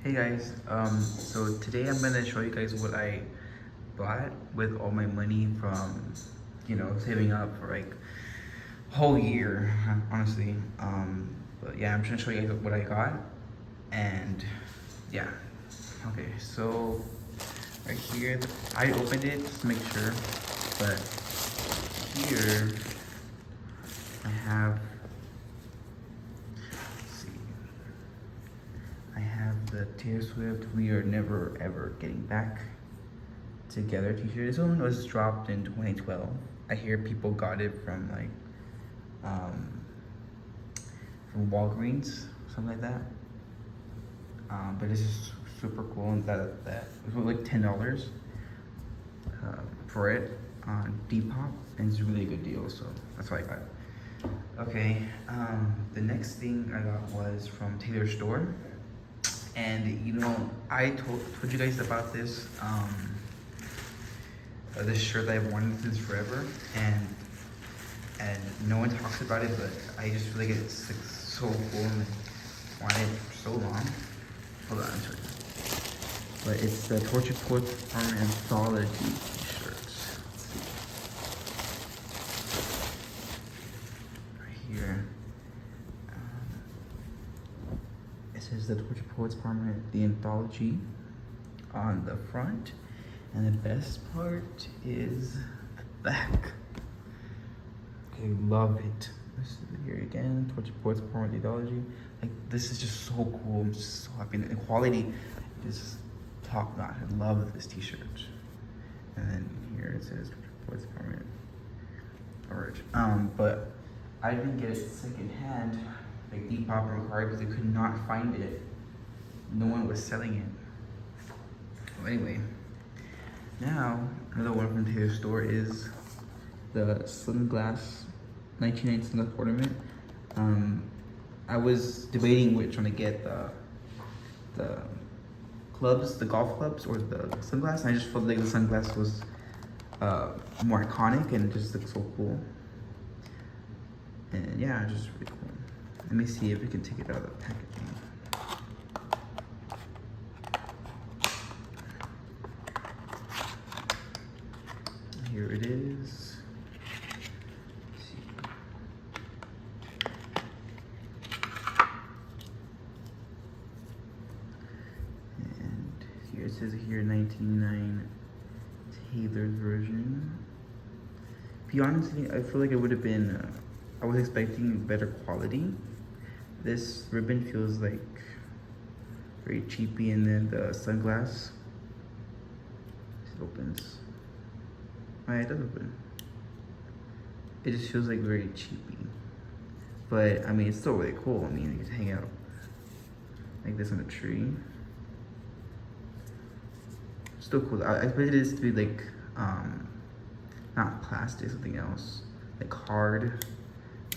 Hey guys, so today I'm gonna show you guys what I bought with all my money from, saving up for like a whole year, honestly. But yeah, I'm just gonna show you guys what I got, and yeah. Okay, so right here, I opened it just to make sure, but here I have. I have the T-Swizzle We Are Never Ever Getting Back Together t-shirt. This one was dropped in 2012. I hear people got it from from Walgreens, something like that. But it's just super cool, and that it was like $10 for it on Depop, and it's a really good deal. So that's what I got. Okay, the next thing I got was from Taylor's store. And I told you guys about this this shirt that I've wanted since forever, and no one talks about it, but I just feel like it's like so cool and wanted it for so long. Hold on, I'll show you. But it's the Torture Ports Armor Anthology t-shirts. Right here. It says the Torture Poets Permanent, the anthology on the front, and the best part is the back. Okay, love it. This is here again, Torture Poets Permanent anthology. Like, this is just so cool. I'm just so happy. And the quality is top notch. I love this t-shirt. And then here it says Torture Poets Permanent. Alright, but I didn't get it secondhand. Like Depop or Macari, because they could not find it. No one was selling it. Well, anyway, now another one from Taylor's store is the Sunglass 1990 Sunglass ornament. I was debating which one to get, the clubs, the golf clubs, or the sunglass. And I just felt like the sunglass was more iconic and just looks so cool. And yeah, just really cool. Let me see if we can take it out of the packaging. Here it is. Let's see. And here it says here 1999 Taylor's version. To be honest, I feel like it would have been. I was expecting better quality. This ribbon feels like very cheapy, and then the sunglass, it opens. Oh, yeah, it does open. It just feels like very cheapy. But I mean, it's still really cool. I mean, you can hang out like this on a tree. Still cool. I expected this to be like, not plastic, something else. Like hard,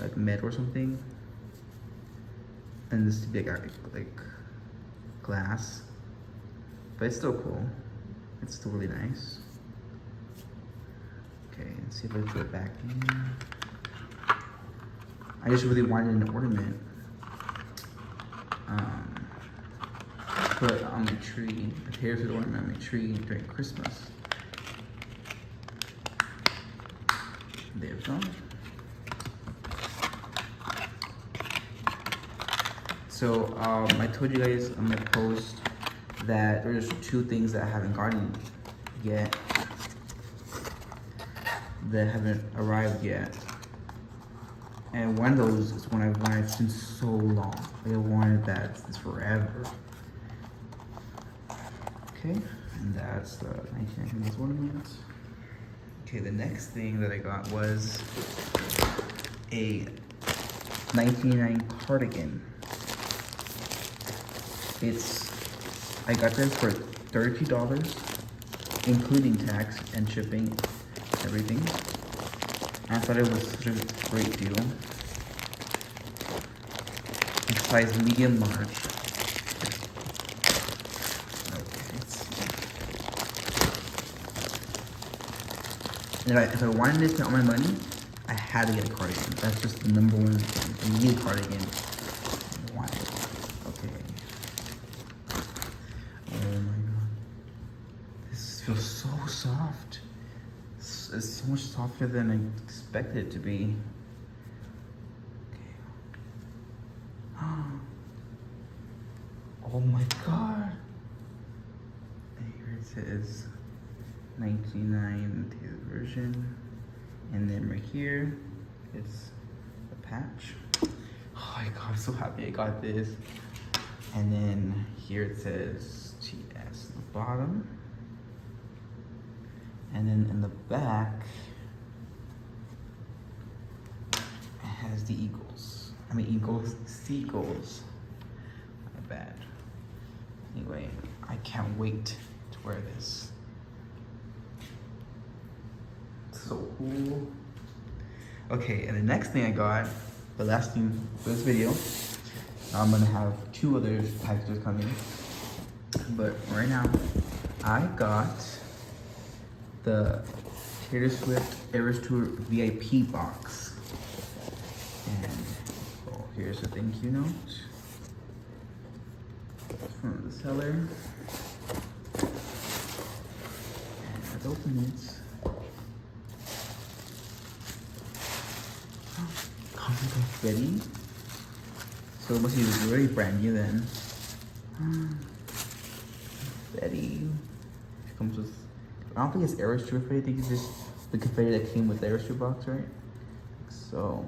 like metal or something. And this to be like glass, but it's still cool. It's still really nice. Okay, let's see if I put it back in. I just really wanted an ornament. Put on my tree, a Taylor Swift ornament on my tree during Christmas. There we go. So I told you guys on my post that there's two things that I haven't gotten yet, that haven't arrived yet. And one of those is one I've wanted since so long. Like, I wanted that since forever. Okay, and that's the 1990s ornament. Okay, the next thing that I got was a 1999 cardigan. I got this for $32, including tax and shipping, everything. I thought it was such a great deal. It's size medium large. And if I wanted to spend all my money, I had to get a cardigan. That's just the number one thing. I need a cardigan. I want it. Okay. feels so soft. It's so much softer than I expected it to be. Okay. Oh my god. And here it says 99 Taylor version. And then right here, it's a patch. Oh my god, I'm so happy I got this. And then here it says TS at the bottom. And then in the back, it has the eagles. I mean eagles, seagulls. My bad. Anyway, I can't wait to wear this. So cool. Okay, and the next thing I got, the last thing for this video, I'm gonna have 2 other packages coming. But right now, I got the Taylor Swift Eras Tour VIP box. And oh, here's a thank you note from the seller. And let's open it. Confetti. So it must be really brand new then. Confetti. It comes with, I don't think it's Eras Tour confetti. I think it's just the confetti that came with the Eras Tour box, right? So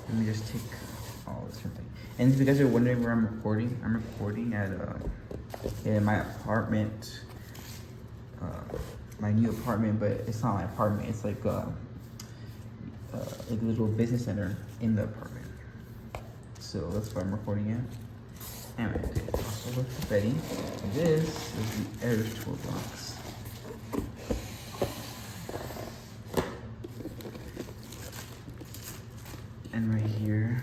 let me just take all this from thing. And if you guys are wondering where I'm recording at in my apartment, my new apartment, but it's not my apartment. It's like a little business center in the apartment. So that's where I'm recording at. Anyway, okay, also with confetti. This is the Eras Tour box. And right here,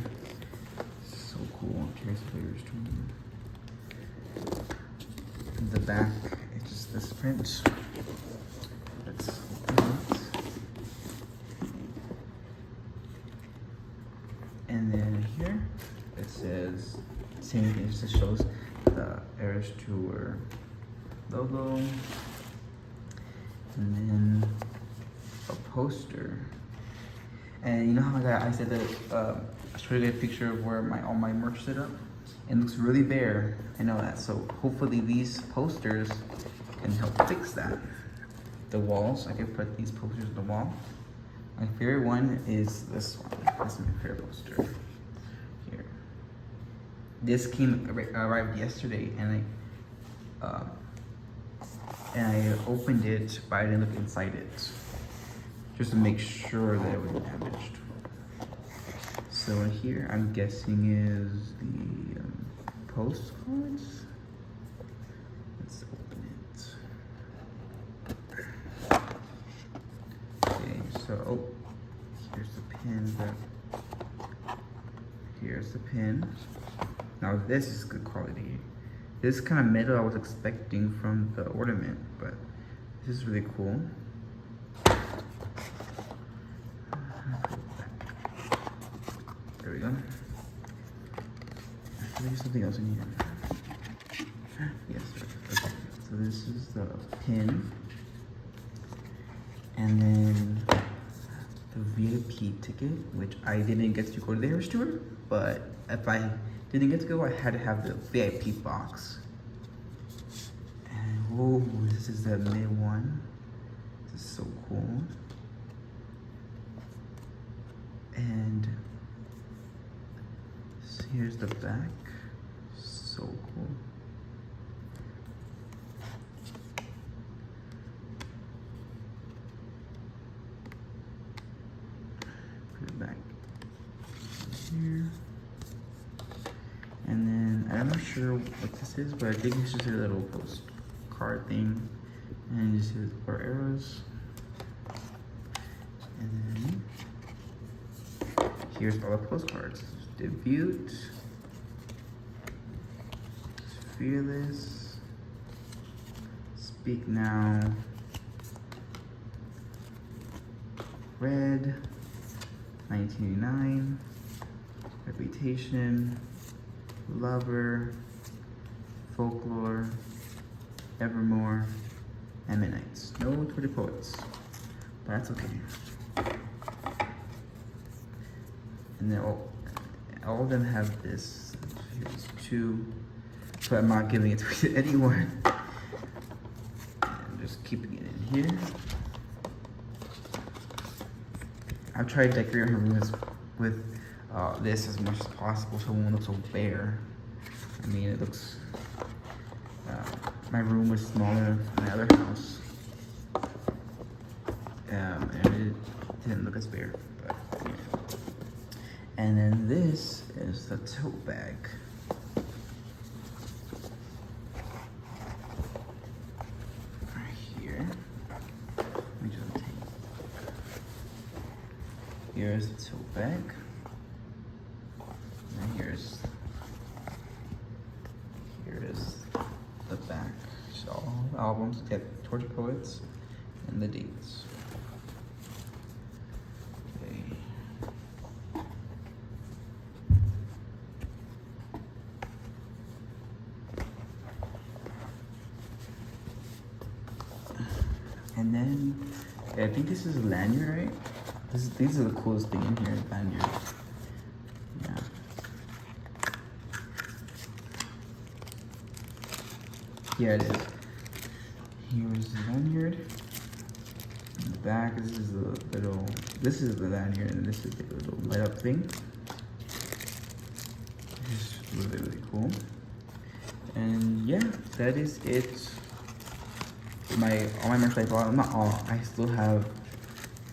so cool. Here's the Eras Tour. In the back, it's just this print. Let's open it. And then here it says same thing. It just shows the Eras Tour logo, and then a poster. And you know how I said that I showed you a picture of where all my merch set up. It looks really bare. I know that. So hopefully these posters can help fix that. The walls, I can put these posters on the wall. My favorite one is this one. This is my favorite poster. Here. This arrived yesterday, and I opened it, but I didn't look inside it, just to make sure that it wasn't damaged. So in here, I'm guessing is the postcards. Let's open it. Okay, so here's the pin. Here's the pin. Now this is good quality. This kind of metal I was expecting from the ornament, but this is really cool. There we go. There's something else in here. Yes, okay. So this is the pin. And then the VIP ticket, which I didn't get to go to the Eras Tour, but if I didn't get to go, I had to have the VIP box. And whoa, this is the mid one. This is so cool. And here's the back. So cool. Put it back here. And then I'm not sure what this is, but I think it's just a little postcard thing. And this is for arrows. And then here's all the postcards. Debut, Fearless, Speak Now, Red, 1989, Reputation, Lover, Folklore, Evermore, and Midnights. No Tortured Poets, but that's okay. And then all of them have this. Here's 2, but I'm not giving it to anyone. I'm just keeping it in here. I've tried decorating her room with this as much as possible so it won't look so bare. I mean, it looks, my room was smaller in my other house, and it didn't look as bare, but yeah. And then this is the tote bag. Right here. Let me just take. Here's the tote bag. And here's the back. So all the albums get Tortured Poets and the dates. Okay. And then I think this is a lanyard, right? These are the coolest thing in here, lanyard. Yeah. Yeah, it is. Here's the lanyard. In the back, this is the lanyard, and this is the little light up thing. It's really, really cool. And yeah, that is it. All my merch I bought, not all, I still have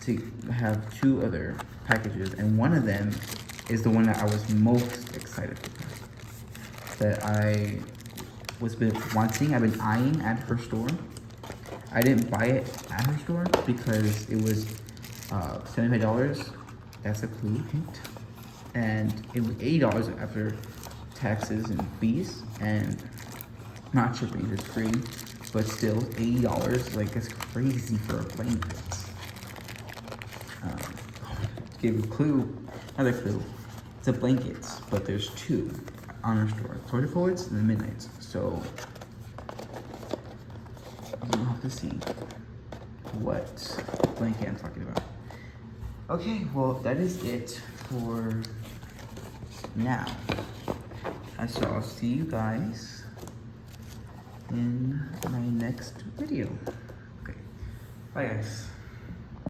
2 other packages, and one of them is the one that I was most excited for, that I was been wanting. I've been eyeing at her store. I didn't buy it at her store because it was $75. That's a clue, hint. And it was $80 after taxes and fees, and not shipping, it's free, but still $80. Like, that's crazy for a blanket. Give a clue, another clue. It's a blanket, but there's 2 on our store: Tortured Poets and the Midnights. So you'll have to see what blanket I'm talking about. Okay, well, that is it for now. So I'll see you guys in my next video. Okay, bye guys.